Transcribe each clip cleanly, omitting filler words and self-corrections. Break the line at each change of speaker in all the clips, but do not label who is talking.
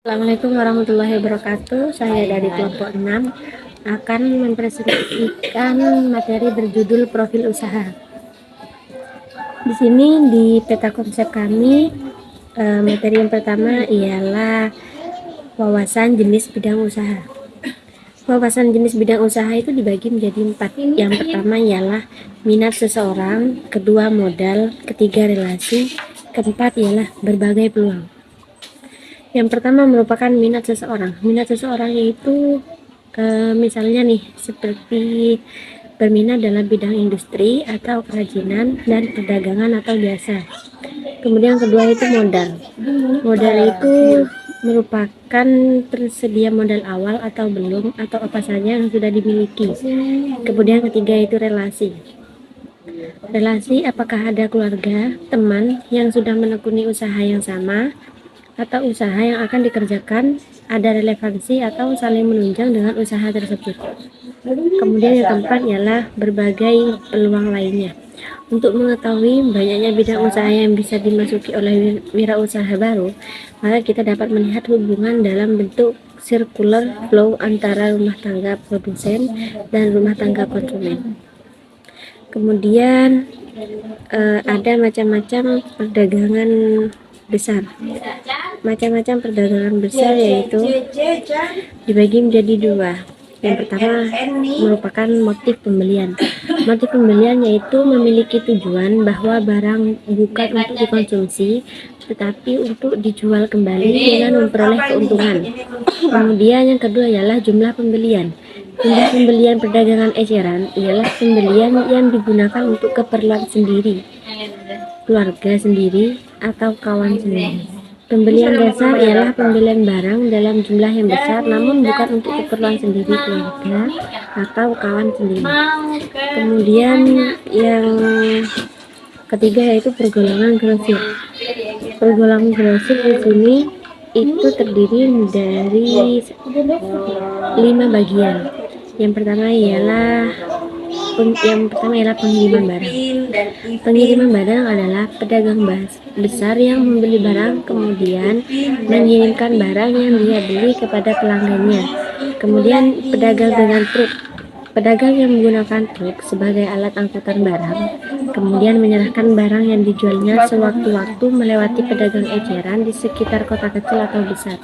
Assalamualaikum warahmatullahi wabarakatuh. Saya dari kelompok 6 akan mempresentasikan materi berjudul profil usaha. Di sini di peta konsep kami, materi yang pertama ialah wawasan jenis bidang usaha. Wawasan jenis bidang usaha itu dibagi menjadi 4. Yang pertama ialah minat seseorang, kedua modal, ketiga relasi, keempat ialah berbagai peluang. Yang pertama merupakan minat seseorang. Minat seseorang yaitu misalnya nih seperti berminat dalam bidang industri atau kerajinan dan perdagangan atau jasa. Kemudian kedua itu modal. Modal itu merupakan tersedia modal awal atau belum, atau apa saja yang sudah dimiliki. Kemudian ketiga itu relasi. Relasi apakah ada keluarga, teman yang sudah menekuni usaha yang sama, atau usaha yang akan dikerjakan ada relevansi atau saling menunjang dengan usaha tersebut. Kemudian yang keempat ialah berbagai peluang lainnya. Untuk mengetahui banyaknya bidang usaha yang bisa dimasuki oleh wirausaha baru, maka kita dapat melihat hubungan dalam bentuk circular flow antara rumah tangga produsen dan rumah tangga konsumen. Kemudian ada macam-macam perdagangan besar. Macam-macam perdagangan besar yaitu dibagi menjadi 2. Yang pertama merupakan motif pembelian. Motif pembelian yaitu memiliki tujuan bahwa barang bukan untuk dikonsumsi tetapi untuk dijual kembali dengan memperoleh keuntungan. Kemudian yang kedua ialah jumlah pembelian. Jumlah pembelian perdagangan eceran ialah pembelian yang digunakan untuk keperluan sendiri, keluarga sendiri, atau kawan sendiri. Pembelian dasar ialah pembelian barang dalam jumlah yang besar namun bukan untuk keperluan sendiri, keluarga, atau kawan sendiri. Kemudian yang ketiga yaitu pergolongan grosir. Pergolongan grosir di sini itu terdiri dari 5 bagian. Yang pertama ialah pengiriman barang. Pengiriman barang adalah pedagang besar yang membeli barang kemudian mengirimkan barang yang dia beli kepada pelanggannya. Kemudian pedagang dengan truk. Pedagang yang menggunakan truk sebagai alat angkutan barang kemudian menyerahkan barang yang dijualnya sewaktu-waktu melewati pedagang eceran di sekitar kota kecil atau besar.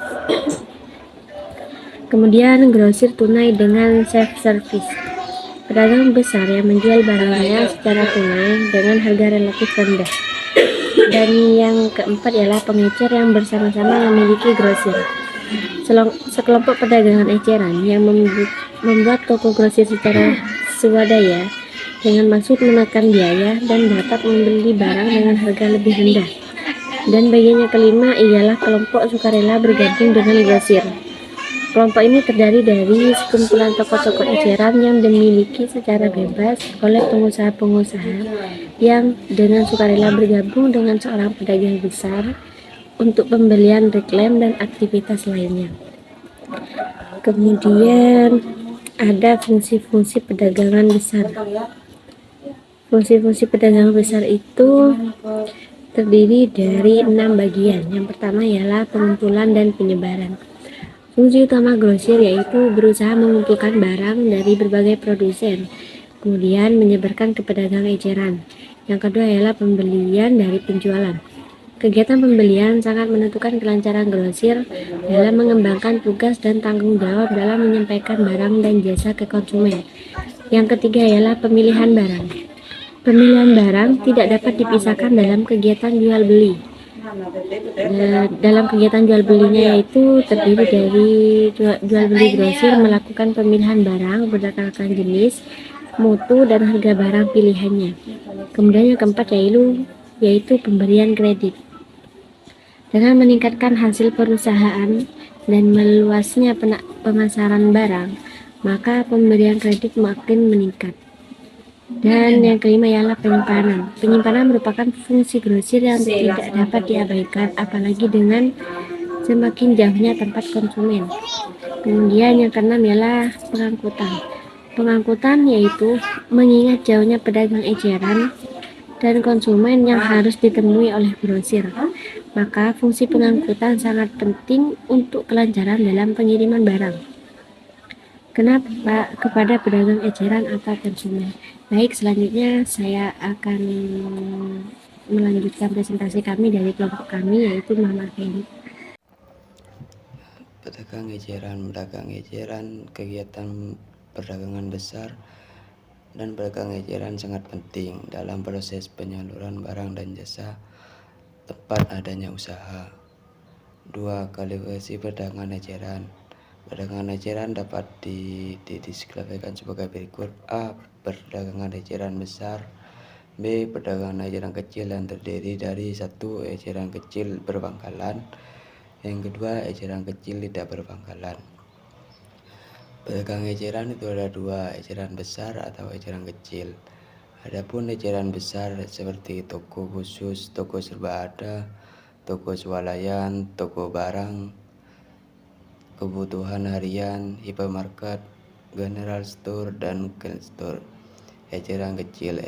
Kemudian grosir tunai dengan self service. Pedagang besar yang menjual barangnya secara tunai dengan harga relatif rendah. Dan yang keempat ialah pengecer yang bersama-sama memiliki grosir. Sekelompok perdagangan eceran yang membuat toko grosir secara swadaya dengan maksud menekan biaya dan dapat membeli barang dengan harga lebih rendah. Dan bagian yang kelima ialah kelompok sukarela bergabung dengan grosir. Kelompok ini terdiri dari sekumpulan toko-toko eceran yang dimiliki secara bebas oleh pengusaha-pengusaha yang dengan sukarela bergabung dengan seorang pedagang besar untuk pembelian reklam dan aktivitas lainnya. Kemudian ada fungsi-fungsi perdagangan besar. Fungsi-fungsi perdagangan besar itu terdiri dari 6 bagian. Yang pertama ialah pengumpulan dan penyebaran. Fungsi utama grosir yaitu berusaha mengumpulkan barang dari berbagai produsen, kemudian menyebarkan ke pedagang eceran. Yang kedua ialah pembelian dari penjualan. Kegiatan pembelian sangat menentukan kelancaran grosir dalam mengembangkan tugas dan tanggung jawab dalam menyampaikan barang dan jasa ke konsumen. Yang ketiga ialah pemilihan barang. Pemilihan barang tidak dapat dipisahkan dalam kegiatan jual beli. Dalam kegiatan jual belinya yaitu terdiri dari jual beli grosir melakukan pemilihan barang berdasarkan jenis, mutu, dan harga barang pilihannya. Kemudian yang keempat yaitu pemberian kredit. Dengan meningkatkan hasil perusahaan dan meluasnya pemasaran barang, maka pemberian kredit makin meningkat. Dan yang kelima ialah penyimpanan. Penyimpanan merupakan fungsi grosir yang tidak dapat diabaikan, apalagi dengan semakin jauhnya tempat konsumen. Kemudian yang keenam ialah pengangkutan. Pengangkutan yaitu mengingat jauhnya pedagang eceran dan konsumen yang harus ditemui oleh grosir. Maka fungsi pengangkutan sangat penting untuk kelancaran dalam pengiriman barang. Kenapa? Kepada pedagang eceran atau konsumen. Baik, selanjutnya saya akan melanjutkan presentasi kami dari kelompok kami, yaitu Mama Feli.
Pedagang eceran kegiatan perdagangan besar dan pedagang eceran sangat penting dalam proses penyaluran barang dan jasa tempat adanya usaha. 2. Kualifikasi perdagangan eceran. Perdagangan eceran dapat didiskualifikasikan sebagai berikut: A. Perdagangan eceran besar. B. Perdagangan eceran kecil yang terdiri dari 1. Eceran kecil berpangkalan. Yang kedua, eceran kecil tidak berpangkalan. Pedagang eceran itu ada 2, eceran besar atau eceran kecil. Adapun eceran besar seperti toko khusus, toko serba ada, toko swalayan, toko barang kebutuhan harian, hipermarket, general store, dan weekend store. Eceran kecil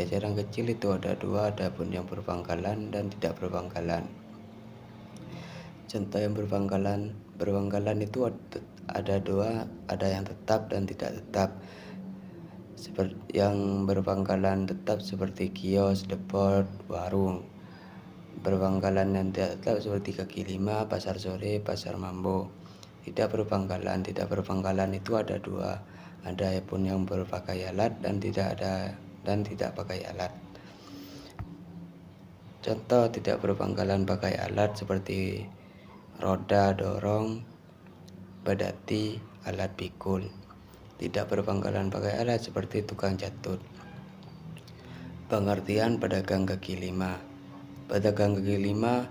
itu ada 2, adapun yang berpangkalan dan tidak berpangkalan. Contoh yang berpangkalan itu ada 2, ada yang tetap dan tidak tetap. Seperti yang berpangkalan tetap seperti kios, depot, warung. Berpangkalan yang tidak tetap seperti kaki lima, pasar sore, pasar mambo. Tidak berpangkalan itu ada 2, ada pun yang berpakai alat dan tidak pakai alat. Contoh tidak berpangkalan pakai alat seperti roda dorong, pedati, alat pikul. Tidak berpangkalan pakai alat seperti tukang catut. Pengertian pedagang kaki lima. Pedagang kaki lima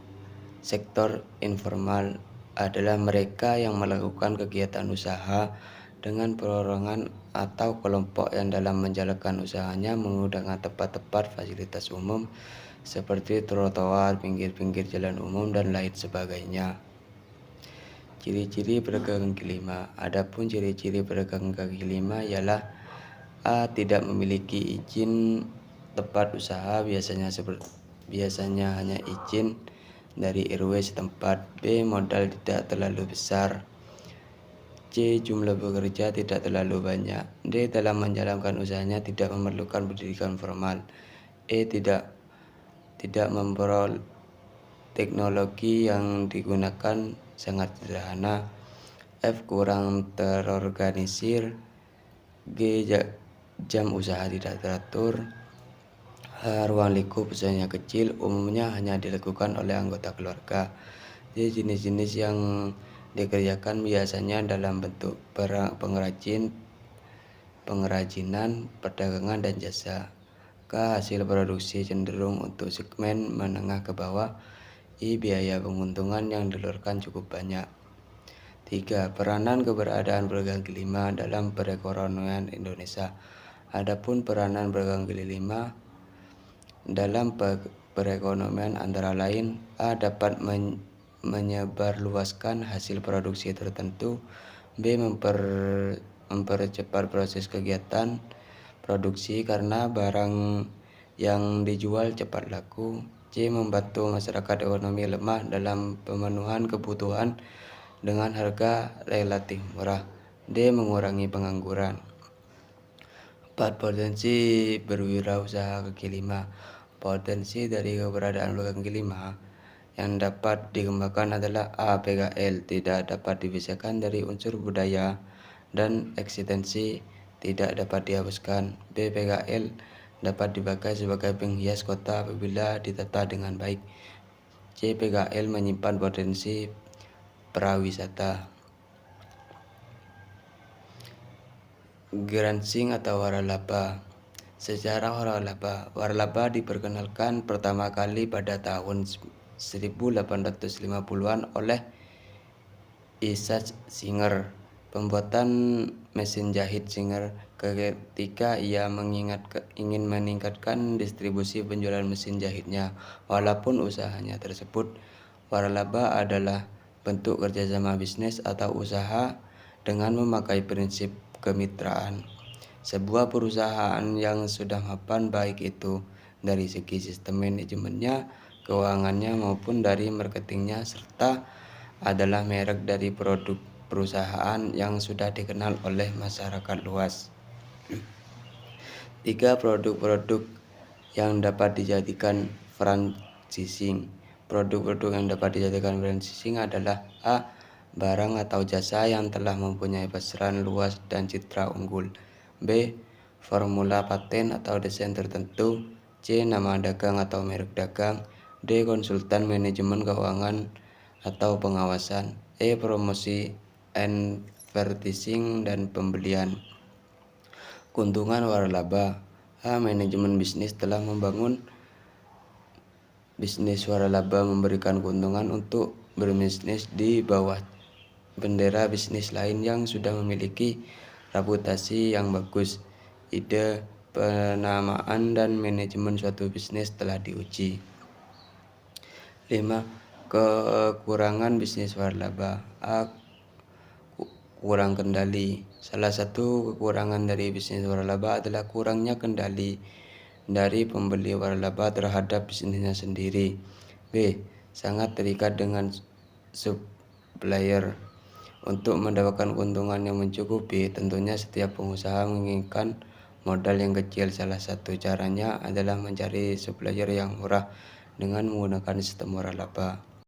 sektor informal adalah mereka yang melakukan kegiatan usaha dengan perorangan atau kelompok yang dalam menjalankan usahanya menggunakan tempat-tempat fasilitas umum seperti trotoar, pinggir-pinggir jalan umum, dan lain sebagainya. Ciri-ciri pedagang kaki lima. Adapun ciri-ciri pedagang kaki lima ialah: A. Tidak memiliki izin tempat usaha, biasanya hanya izin dari RW setempat. B. Modal tidak terlalu besar. C. Jumlah pekerja tidak terlalu banyak. D. Dalam menjalankan usahanya tidak memerlukan pendidikan formal. E. Tidak memperoleh teknologi yang digunakan sangat sederhana. F. Kurang terorganisir. G. Jam usaha tidak teratur. H. Ruang lingkup usahanya kecil, umumnya hanya dilakukan oleh anggota keluarga. Jadi jenis-jenis yang dikerjakan biasanya dalam bentuk pengrajinan, perdagangan, dan jasa. K. Hasil produksi cenderung untuk segmen menengah ke bawah. I. Biaya penguntungan yang diluruskan cukup banyak. 3. Peranan keberadaan pedagang kaki lima dalam perekonomian Indonesia. Adapun peranan pedagang kaki lima dalam perekonomian antara lain: A. Dapat menyebarluaskan hasil produksi tertentu. B. Mempercepat proses kegiatan produksi karena barang yang dijual cepat laku. C. Membantu masyarakat ekonomi lemah dalam pemenuhan kebutuhan dengan harga relatif murah. D. Mengurangi pengangguran. 4. Potensi berwirausaha kaki lima. Potensi dari keberadaan pedagang kaki lima yang dapat dikembangkan adalah: A. PKL tidak dapat dipisahkan dari unsur budaya dan eksistensi, tidak dapat dihapuskan. B. PKL dapat dipakai sebagai penghias kota apabila ditata dengan baik. C. PKL menyimpan potensi prawisata. Gerancing atau waralaba. Sejarah waralaba diperkenalkan pertama kali pada tahun 1850-an oleh Isaac Singer. Pembuatan mesin jahit Singer ketika ia ingin meningkatkan distribusi penjualan mesin jahitnya. Walaupun usahanya tersebut waralaba adalah bentuk kerjasama bisnis atau usaha dengan memakai prinsip kemitraan. Sebuah perusahaan yang sudah mapan, baik itu dari segi sistem manajemennya, keuangannya maupun dari marketingnya, serta adalah merek dari produk perusahaan yang sudah dikenal oleh masyarakat luas. 3. Produk-produk yang dapat dijadikan franchising. Produk-produk yang dapat dijadikan franchising adalah A. Barang atau jasa yang telah mempunyai pasaran luas dan citra unggul. B. Formula paten atau desain tertentu. C. Nama dagang atau merek dagang. D. Konsultan manajemen keuangan atau pengawasan. E. Promosi advertising dan pembelian. Keuntungan waralaba. A. Manajemen bisnis telah membangun bisnis waralaba memberikan keuntungan untuk berbisnis di bawah bendera bisnis lain yang sudah memiliki reputasi yang bagus. Ide penamaan dan manajemen suatu bisnis telah diuji. 5. Kekurangan bisnis waralaba. A. Kurang kendali. Salah satu kekurangan dari bisnis waralaba adalah kurangnya kendali dari pembeli waralaba terhadap bisnisnya sendiri. B. Sangat terikat dengan supplier. Untuk mendapatkan keuntungan yang mencukupi, tentunya setiap pengusaha menginginkan modal yang kecil. Salah satu caranya adalah mencari supplier yang murah dengan menggunakan sistem waralaba.